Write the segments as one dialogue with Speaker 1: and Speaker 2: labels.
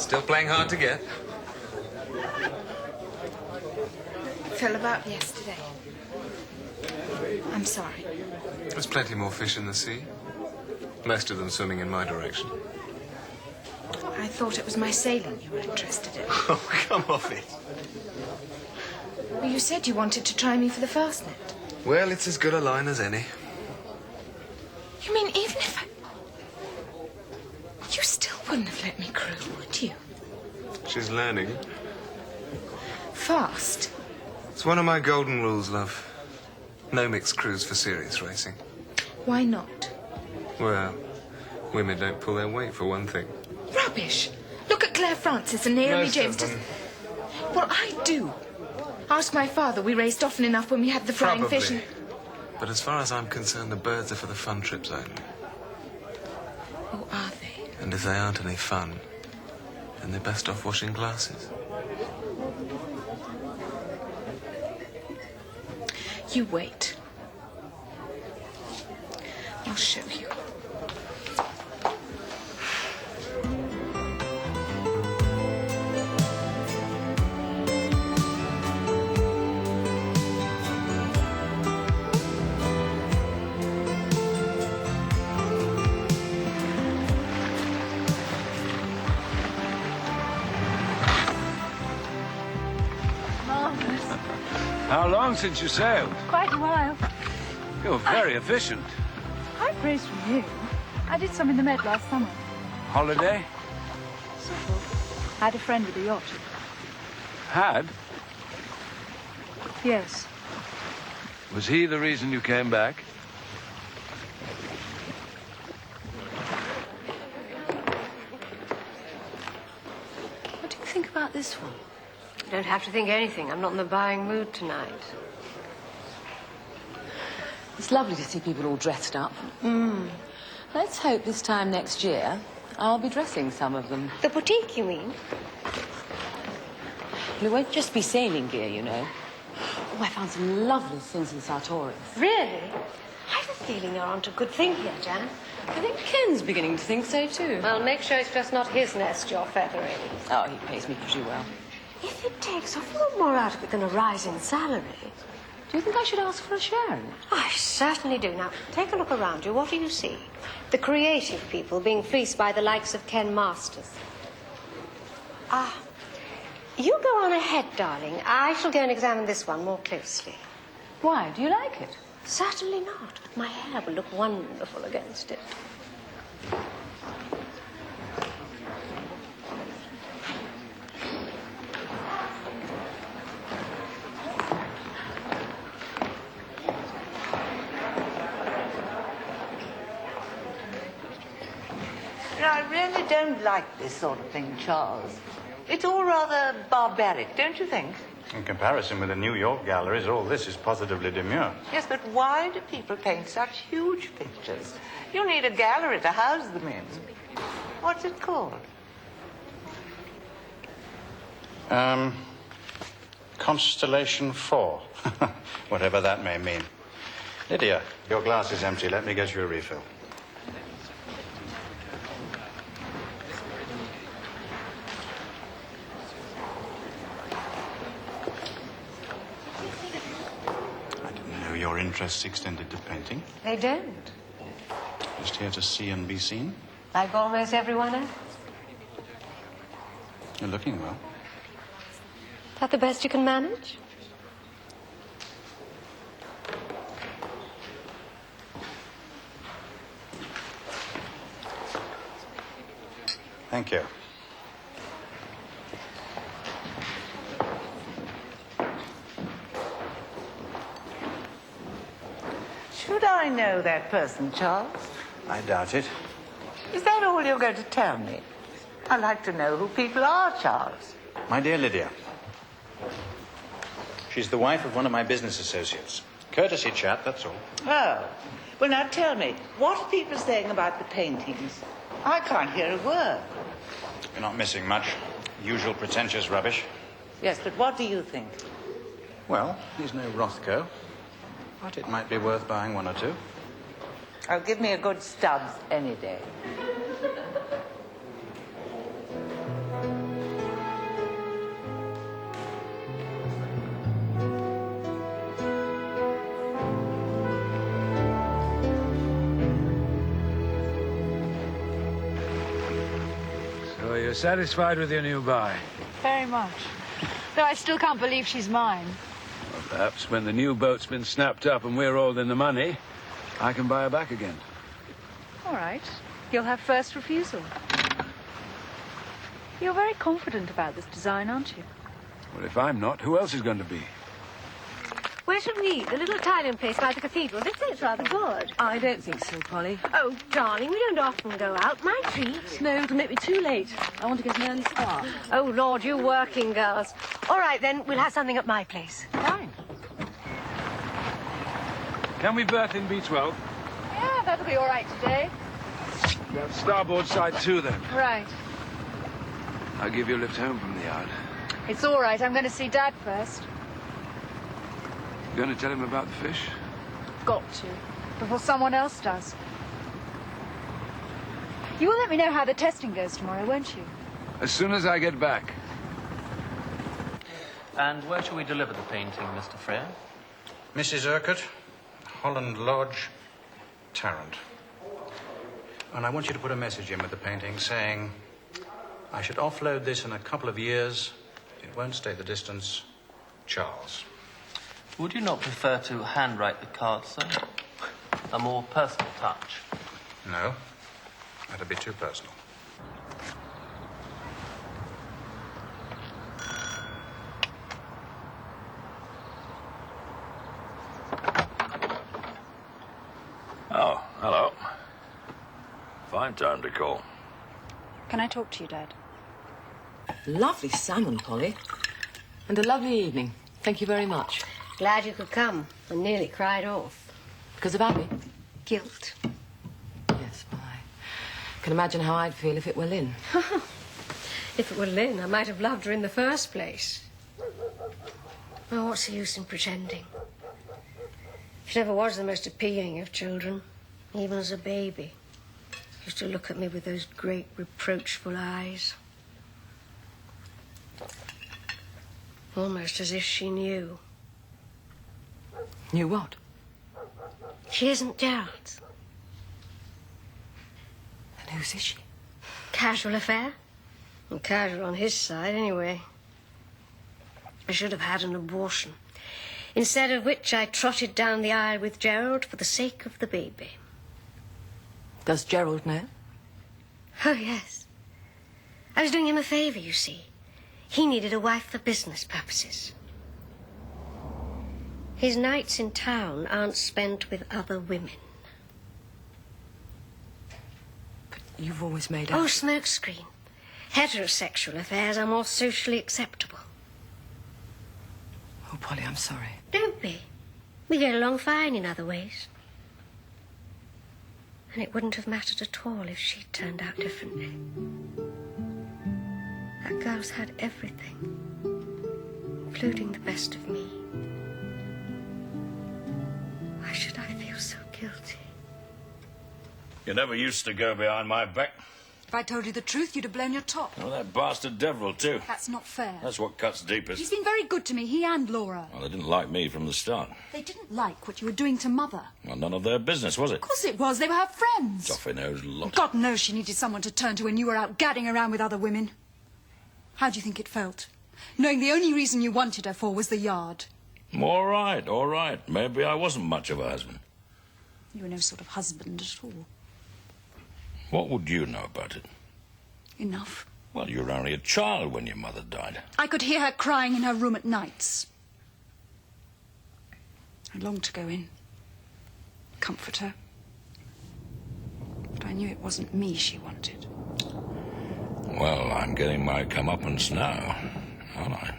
Speaker 1: Still playing hard to get?
Speaker 2: Fell about yesterday. I'm sorry.
Speaker 1: There's plenty more fish in the sea. Most of them swimming in my direction.
Speaker 2: I thought it was my sailing you were interested in.
Speaker 1: Oh, come off it.
Speaker 2: Well, you said you wanted to try me for the fast net.
Speaker 1: Well, it's as good a line as any.
Speaker 2: You mean even if I... You still wouldn't have let me crew, would you?
Speaker 1: She's learning.
Speaker 2: Fast?
Speaker 1: It's one of my golden rules, love. No mixed crews for serious racing.
Speaker 2: Why not?
Speaker 1: Well, women don't pull their weight, for one thing.
Speaker 2: Rubbish. Look at Claire Francis and Naomi
Speaker 1: Most
Speaker 2: James.
Speaker 1: of them.
Speaker 2: Well, I do. Ask my father. We raced often enough when we had the flying
Speaker 1: Probably.
Speaker 2: fish and...
Speaker 1: But as far as I'm concerned, the birds are for the fun trips only.
Speaker 2: Oh, are they?
Speaker 1: And if they aren't any fun, then they're best off washing glasses.
Speaker 2: You wait. I'll show you.
Speaker 3: How long since you sailed?
Speaker 4: Quite a while.
Speaker 3: You're very efficient.
Speaker 4: High praise from you. I did some in the Med last summer.
Speaker 3: Holiday?
Speaker 4: Sort of. I had a friend with a yacht.
Speaker 3: Had?
Speaker 4: Yes.
Speaker 3: Was he the reason you came back?
Speaker 4: What do you think about this one?
Speaker 5: You don't have to think anything. I'm not in the buying mood tonight.
Speaker 6: It's lovely to see people all dressed up. Let's hope this time next year I'll be dressing some of them.
Speaker 5: The boutique, you mean?
Speaker 6: And it won't just be sailing gear, you know. Oh, I found some lovely things in Sartorius.
Speaker 5: Really? I have a feeling you're onto a good thing here, Jan.
Speaker 6: I think Ken's beginning to think so, too.
Speaker 5: Well, make sure it's just not his nest you're feathering.
Speaker 6: Oh, he pays me pretty well.
Speaker 5: If it takes a lot more out of it than a rise in salary...
Speaker 6: Do you think I should ask for a share in it?
Speaker 5: I certainly do. Now, take a look around you. What do you see? The creative people being fleeced by the likes of Ken Masters. You go on ahead, darling. I shall go and examine this one more closely.
Speaker 6: Why? Do you like it?
Speaker 5: Certainly not, but my hair will look wonderful against it.
Speaker 7: You know, I really don't like this sort of thing, Charles. It's all rather barbaric, don't you think?
Speaker 8: In comparison with the New York galleries, all this is positively demure.
Speaker 7: Yes, but why do people paint such huge pictures? You need a gallery to house them in. What's it called?
Speaker 8: Constellation 4. Whatever that may mean. Lydia, your glass is empty. Let me get you a refill. Your interests extended to painting?
Speaker 5: They don't.
Speaker 8: Just here to see and be seen?
Speaker 5: Like almost everyone else.
Speaker 8: You're looking well.
Speaker 5: Is that the best you can manage?
Speaker 8: Thank you.
Speaker 7: Should I know that person, Charles?
Speaker 8: I doubt it.
Speaker 7: Is that all you're going to tell me? I'd like to know who people are, Charles.
Speaker 8: My dear Lydia, she's the wife of one of my business associates. Courtesy chat, that's all.
Speaker 7: Oh. Well, now tell me, what are people saying about the paintings? I can't hear a word.
Speaker 8: You're not missing much. Usual pretentious rubbish.
Speaker 7: Yes, but what do you think?
Speaker 8: Well, he's no Rothko, but it might be worth buying one or two.
Speaker 7: Oh, give me a good Stubbs any day.
Speaker 3: So you're satisfied with your new buy?
Speaker 4: Very much. Though I still can't believe she's mine.
Speaker 3: Well, perhaps when the new boat's been snapped up and we're all in the money, I can buy her back again.
Speaker 4: All right. You'll have first refusal. You're very confident about this design, aren't you?
Speaker 3: Well, if I'm not, who else is going to be?
Speaker 5: Where should we eat? The little Italian place by the cathedral. They say it's rather good.
Speaker 6: I don't think so, Polly.
Speaker 5: Oh, darling, we don't often go out. My treat.
Speaker 6: No, it'll make me too late. I want to get an early start.
Speaker 5: Oh, Lord, you working girls. All right, then, we'll have something at my place.
Speaker 6: Fine.
Speaker 3: Can we berth in B12?
Speaker 4: Yeah, that'll be all right today.
Speaker 3: That starboard side too, then.
Speaker 4: Right.
Speaker 3: I'll give you a lift home from the yard.
Speaker 4: It's all right. I'm going to see Dad first.
Speaker 3: You going to tell him about the fish?
Speaker 4: Got to. Before someone else does. You will let me know how the testing goes tomorrow, won't you?
Speaker 3: As soon as I get back.
Speaker 9: And where shall we deliver the painting, Mr. Frere?
Speaker 8: Mrs. Urquhart, Holland Lodge, Tarrant. And I want you to put a message in with the painting saying, I should offload this in a couple of years. It won't stay the distance. Charles.
Speaker 9: Would you not prefer to handwrite the card, sir? A more personal touch.
Speaker 8: No, that'd be too personal.
Speaker 10: Oh, hello. Fine time to call.
Speaker 4: Can I talk to you, Dad?
Speaker 6: Lovely salmon, Polly. And a lovely evening. Thank you very much.
Speaker 5: Glad you could come. I nearly cried off.
Speaker 6: Because of Abby?
Speaker 5: Guilt.
Speaker 6: Yes, well, I can imagine how I'd feel if it were Lynn.
Speaker 5: If it were Lynn, I might have loved her in the first place. Oh, what's the use in pretending? She never was the most appealing of children, even as a baby. She used to look at me with those great reproachful eyes. Almost as if she knew.
Speaker 6: Knew what?
Speaker 5: She isn't Gerald's.
Speaker 6: And whose is she?
Speaker 5: Casual affair. Well, casual on his side, anyway. I should have had an abortion. Instead of which I trotted down the aisle with Gerald for the sake of the baby.
Speaker 6: Does Gerald know?
Speaker 5: Oh, yes. I was doing him a favour, you see. He needed a wife for business purposes. His nights in town aren't spent with other women.
Speaker 6: But you've always made out...
Speaker 5: Oh, smokescreen. Heterosexual affairs are more socially acceptable.
Speaker 6: Oh, Polly, I'm sorry.
Speaker 5: Don't be. We get along fine in other ways. And it wouldn't have mattered at all if she'd turned out differently. That girl's had everything, including the best of me. Why should I feel so guilty?
Speaker 10: You never used to go behind my back.
Speaker 11: If I told you the truth, you'd have blown your top.
Speaker 10: Well, that bastard Deverell, too.
Speaker 11: That's not fair.
Speaker 10: That's what cuts deepest.
Speaker 11: He's been very good to me, he and Laura.
Speaker 10: Well, they didn't like me from the start.
Speaker 11: They didn't like what you were doing to Mother.
Speaker 10: Well, none of their business, was it?
Speaker 11: Of course it was. They were her friends.
Speaker 10: Toffee-nosed lot.
Speaker 11: God knows she needed someone to turn to when you were out gadding around with other women. How do you think it felt? Knowing the only reason you wanted her for was the yard.
Speaker 10: All right, all right. Maybe I wasn't much of a husband.
Speaker 11: You were no sort of husband at all.
Speaker 10: What would you know about it?
Speaker 11: Enough.
Speaker 10: Well, you were only a child when your mother died.
Speaker 11: I could hear her crying in her room at nights. I longed to go in, comfort her. But I knew it wasn't me she wanted.
Speaker 10: Well, I'm getting my comeuppance now, aren't I?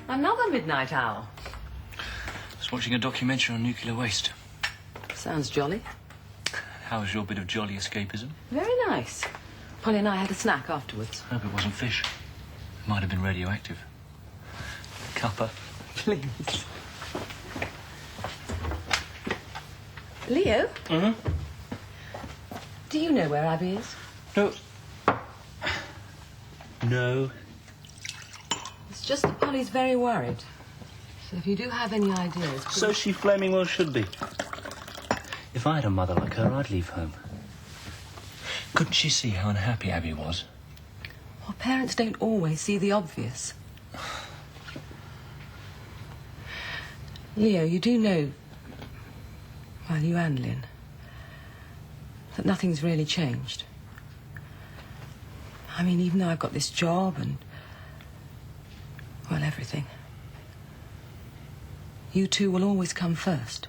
Speaker 6: Another midnight owl.
Speaker 9: Just watching a documentary on nuclear waste.
Speaker 6: Sounds jolly.
Speaker 9: How's your bit of jolly escapism?
Speaker 6: Very nice. Polly and I had a snack afterwards.
Speaker 9: Hope it wasn't fish. It might have been radioactive. Cuppa.
Speaker 6: Please. Leo?
Speaker 9: Mm-hmm.
Speaker 6: Do you know where Abby is?
Speaker 9: No.
Speaker 12: No.
Speaker 6: It's just that Polly's very worried. So if you do have any ideas...
Speaker 12: So she flaming well should be. If I had a mother like her, I'd leave home. Couldn't she see how unhappy Abby was?
Speaker 6: Well, parents don't always see the obvious. Leo, you do know, well, you and Lynn, that nothing's really changed. I mean, even though I've got this job and, well, everything, you two will always come first.